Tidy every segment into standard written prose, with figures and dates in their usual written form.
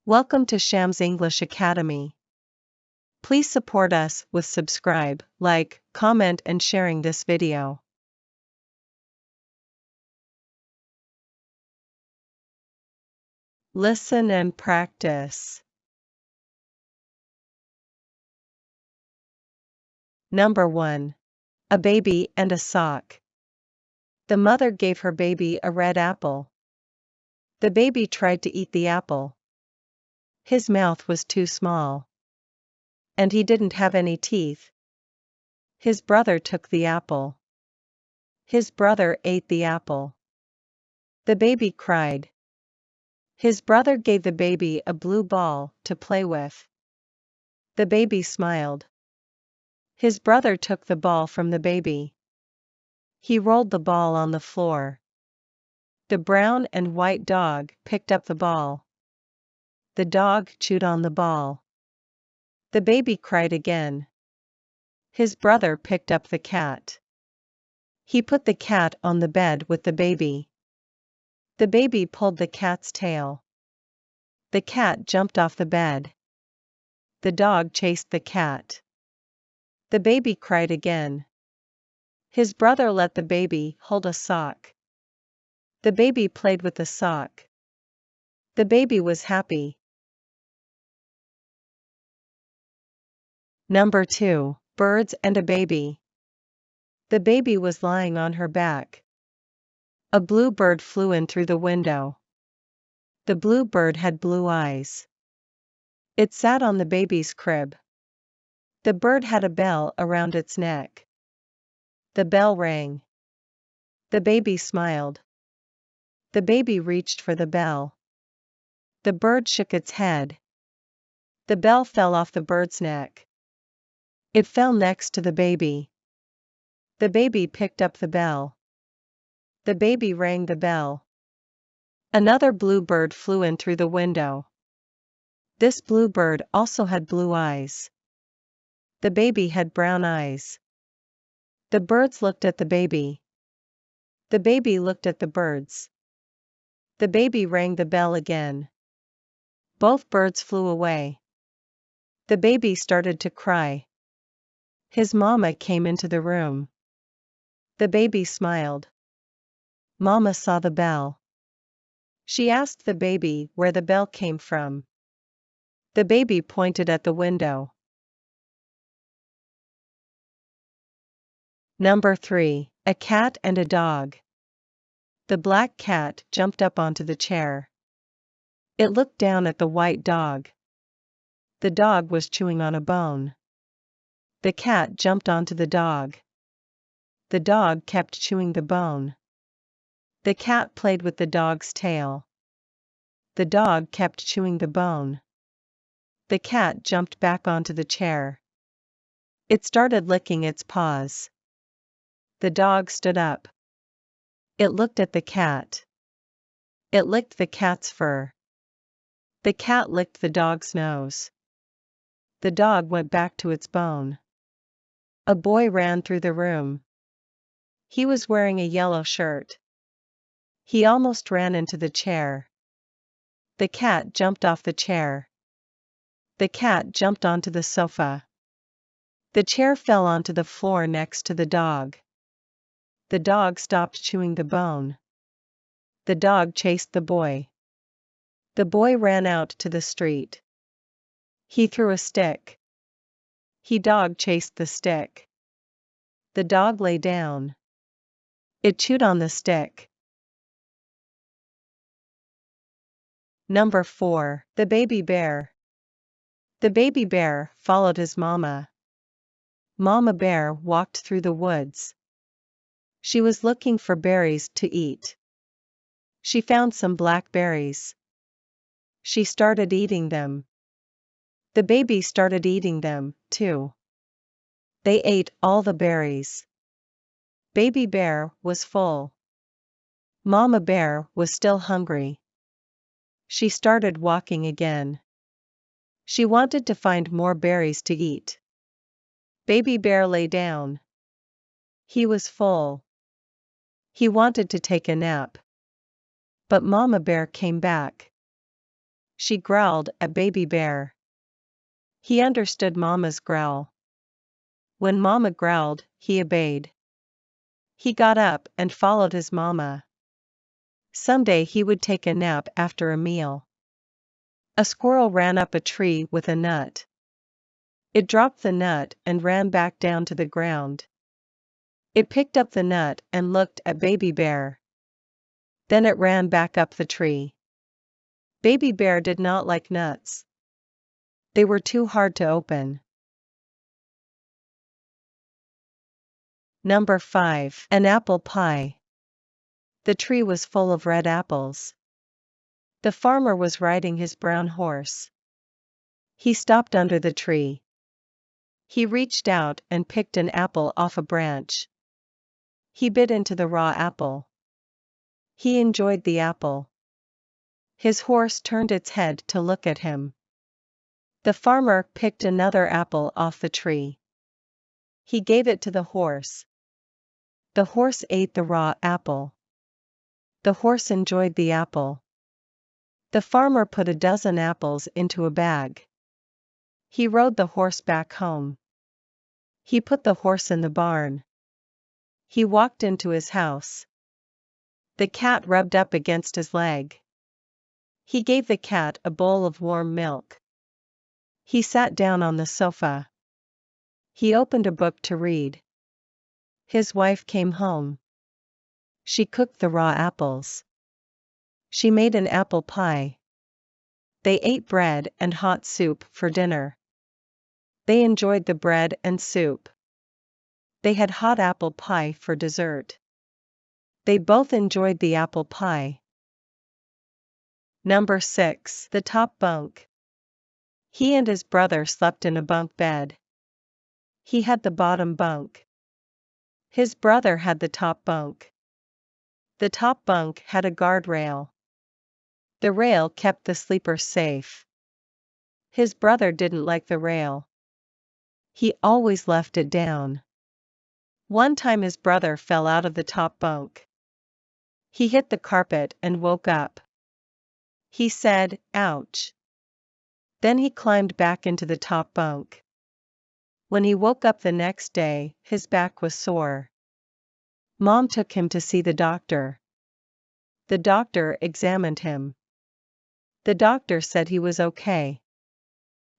Welcome to Sham's English Academy. Please support us with subscribe, like, comment and sharing this video. Listen and practice. Number 1. A baby and a sock. The mother gave her baby a red apple. The baby tried to eat the apple. His mouth was too small. And he didn't have any teeth. His brother took the apple. His brother ate the apple. The baby cried. His brother gave the baby a blue ball to play with. The baby smiled. His brother took the ball from the baby. He rolled the ball on the floor. The brown and white dog picked up the ball. The dog chewed on the ball. The baby cried again. His brother picked up the cat. He put the cat on the bed with the baby. The baby pulled the cat's tail. The cat jumped off the bed. The dog chased the cat. The baby cried again. His brother let the baby hold a sock. The baby played with the sock. The baby was happy. Number 2. Birds and a baby. The baby was lying on her back. A blue bird flew in through the window. The blue bird had blue eyes. It sat on the baby's crib. The bird had a bell around its neck. The bell rang. The baby smiled. The baby reached for the bell. The bird shook its head. The bell fell off the bird's neck. It fell next to the baby. The baby picked up the bell. The baby rang the bell. Another blue bird flew in through the window. This blue bird also had blue eyes. The baby had brown eyes. The birds looked at the baby. The baby looked at the birds. The baby rang the bell again. Both birds flew away. The baby started to cry. His mama came into the room. The baby smiled. Mama saw the bell. She asked the baby where the bell came from. The baby pointed at the window. Number 3. A cat and a dog. The black cat jumped up onto the chair. It looked down at the white dog. The dog was chewing on a bone. The cat jumped onto the dog. The dog kept chewing the bone. The cat played with the dog's tail. The dog kept chewing the bone. The cat jumped back onto the chair. It started licking its paws. The dog stood up. It looked at the cat. It licked the cat's fur. The cat licked the dog's nose. The dog went back to its bone. A boy ran through the room. He was wearing a yellow shirt. He almost ran into the chair. The cat jumped off the chair. The cat jumped onto the sofa. The chair fell onto the floor next to the dog. The dog stopped chewing the bone. The dog chased the boy. The boy ran out to the street. He threw a stick. He dog chased the stick. The dog lay down. It chewed on the stick. Number 4. The baby bear. The baby bear followed his mama. Mama bear walked through the woods. She was looking for berries to eat. She found some blackberries. She started eating them. The baby started eating them, too. They ate all the berries. Baby bear was full. Mama bear was still hungry. She started walking again. She wanted to find more berries to eat. Baby bear lay down. He was full. He wanted to take a nap. But Mama bear came back. She growled at Baby Bear. He understood Mama's growl. When Mama growled, he obeyed. He got up and followed his mama. Someday he would take a nap after a meal. A squirrel ran up a tree with a nut. It dropped the nut and ran back down to the ground. It picked up the nut and looked at Baby Bear. Then it ran back up the tree. Baby Bear did not like nuts. They were too hard to open. Number 5. An apple pie. The tree was full of red apples. The farmer was riding his brown horse. He stopped under the tree. He reached out and picked an apple off a branch. He bit into the raw apple. He enjoyed the apple. His horse turned its head to look at him. The farmer picked another apple off the tree. He gave it to the horse. The horse ate the raw apple. The horse enjoyed the apple. The farmer put a dozen apples into a bag. He rode the horse back home. He put the horse in the barn. He walked into his house. The cat rubbed up against his leg. He gave the cat a bowl of warm milk. He sat down on the sofa. He opened a book to read. His wife came home. She cooked the raw apples. She made an apple pie. They ate bread and hot soup for dinner. They enjoyed the bread and soup. They had hot apple pie for dessert. They both enjoyed the apple pie. Number 6. The top bunk. He and his brother slept in a bunk bed. He had the bottom bunk. His brother had the top bunk. The top bunk had a guardrail. The rail kept the sleeper safe. His brother didn't like the rail. He always left it down. One time his brother fell out of the top bunk. He hit the carpet and woke up. He said, "Ouch." Then he climbed back into the top bunk. When he woke up the next day, his back was sore. Mom took him to see the doctor. The doctor examined him. The doctor said he was okay.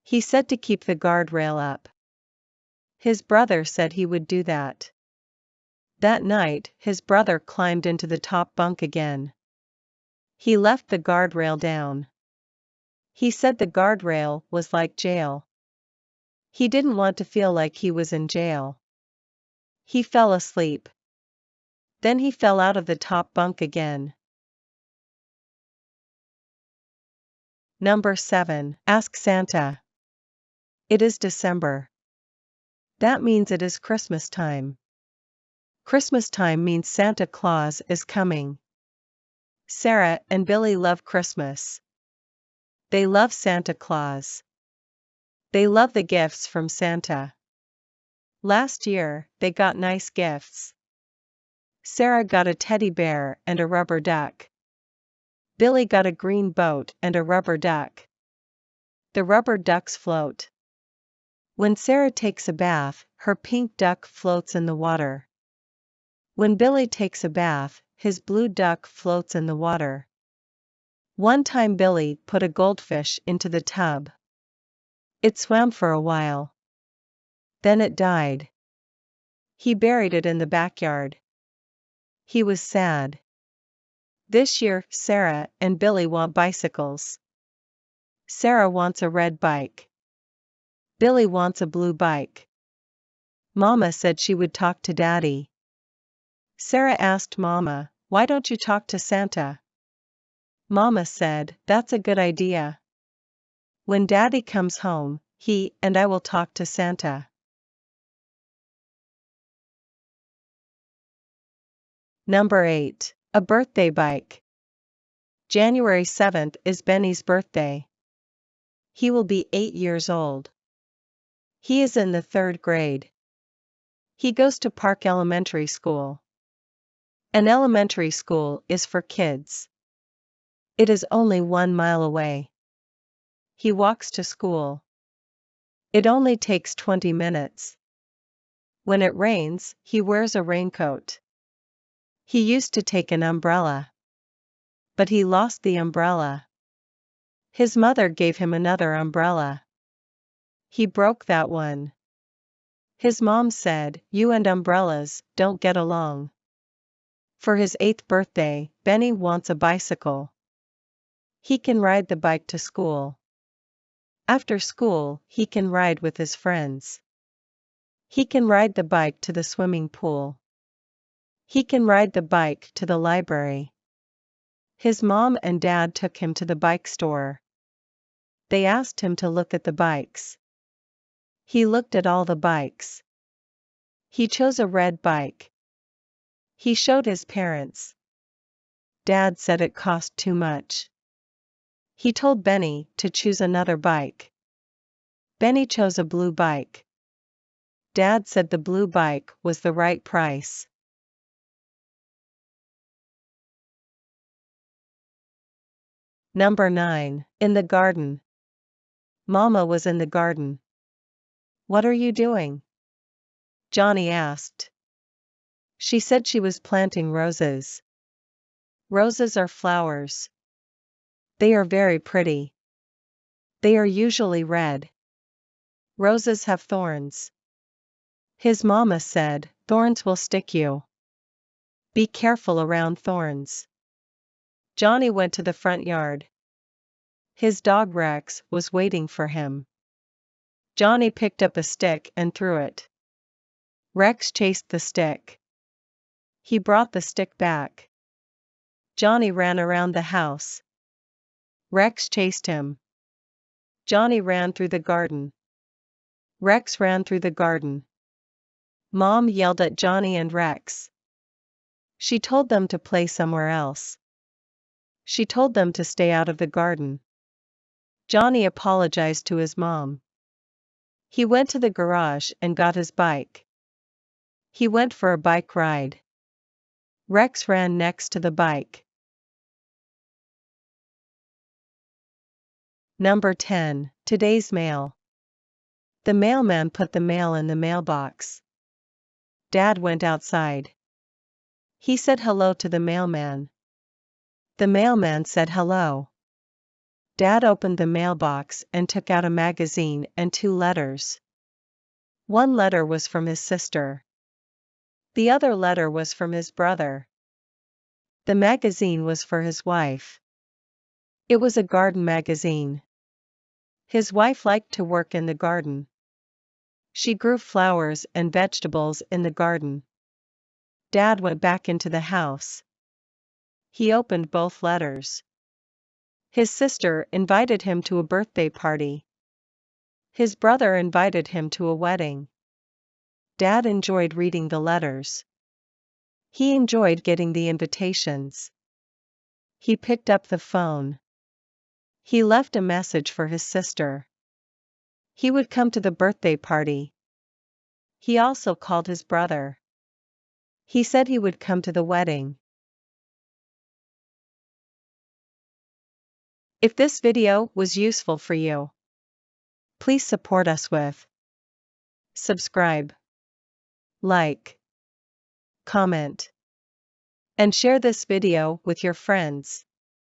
He said to keep the guardrail up. His brother said he would do that. That night, his brother climbed into the top bunk again. He left the guardrail down. He said the guardrail was like jail. He didn't want to feel like he was in jail. He fell asleep. Then he fell out of the top bunk again. Number 7. Ask Santa. It is December. That means it is Christmas time. Christmas time means Santa Claus is coming. Sarah and Billy love Christmas. They love Santa Claus. They love the gifts from Santa. Last year, they got nice gifts. Sarah got a teddy bear and a rubber duck. Billy got a green boat and a rubber duck. The rubber ducks float. When Sarah takes a bath, her pink duck floats in the water. When Billy takes a bath, his blue duck floats in the water. One time Billy put a goldfish into the tub. It swam for a while. Then it died. He buried it in the backyard. He was sad. This year, Sarah and Billy want bicycles. Sarah wants a red bike. Billy wants a blue bike. Mama said she would talk to Daddy. Sarah asked Mama, "Why don't you talk to Santa?" Mama said, "That's a good idea. When Daddy comes home, he and I will talk to Santa." Number 8. A birthday bike. January 7th is Benny's birthday. He will be 8 years old. He is in the 3rd grade. He goes to Park Elementary School. An elementary school is for kids. It is only 1 mile away. He walks to school. It only takes 20 minutes. When it rains, he wears a raincoat. He used to take an umbrella. But he lost the umbrella. His mother gave him another umbrella. He broke that one. His mom said, "You and umbrellas don't get along." For his 8th birthday, Benny wants a bicycle. He can ride the bike to school. After school, he can ride with his friends. He can ride the bike to the swimming pool. He can ride the bike to the library. His mom and dad took him to the bike store. They asked him to look at the bikes. He looked at all the bikes. He chose a red bike. He showed his parents. Dad said it cost too much. He told Benny to choose another bike. Benny chose a blue bike. Dad said the blue bike was the right price. Number 9. In the garden. Mama was in the garden. "What are you doing?" Johnny asked. She said she was planting roses. Roses are flowers. They are very pretty. They are usually red. Roses have thorns. His mama said, "Thorns will stick you. Be careful around thorns." Johnny went to the front yard. His dog Rex was waiting for him. Johnny picked up a stick and threw it. Rex chased the stick. He brought the stick back. Johnny ran around the house. Rex chased him. Johnny ran through the garden. Rex ran through the garden. Mom yelled at Johnny and Rex. She told them to play somewhere else. She told them to stay out of the garden. Johnny apologized to his mom. He went to the garage and got his bike. He went for a bike ride. Rex ran next to the bike. Number 10. Today's mail. The mailman put the mail in the mailbox. Dad went outside. He said hello to the mailman. The mailman said hello. Dad opened the mailbox and took out a magazine and 2 letters. One letter was from his sister. The other letter was from his brother. The magazine was for his wife. It was a garden magazine. His wife liked to work in the garden. She grew flowers and vegetables in the garden. Dad went back into the house. He opened both letters. His sister invited him to a birthday party. His brother invited him to a wedding. Dad enjoyed reading the letters. He enjoyed getting the invitations. He picked up the phone. He left a message for his sister. He would come to the birthday party. He also called his brother. He said he would come to the wedding. If this video was useful for you, please support us with subscribe, like, comment, and share this video with your friends.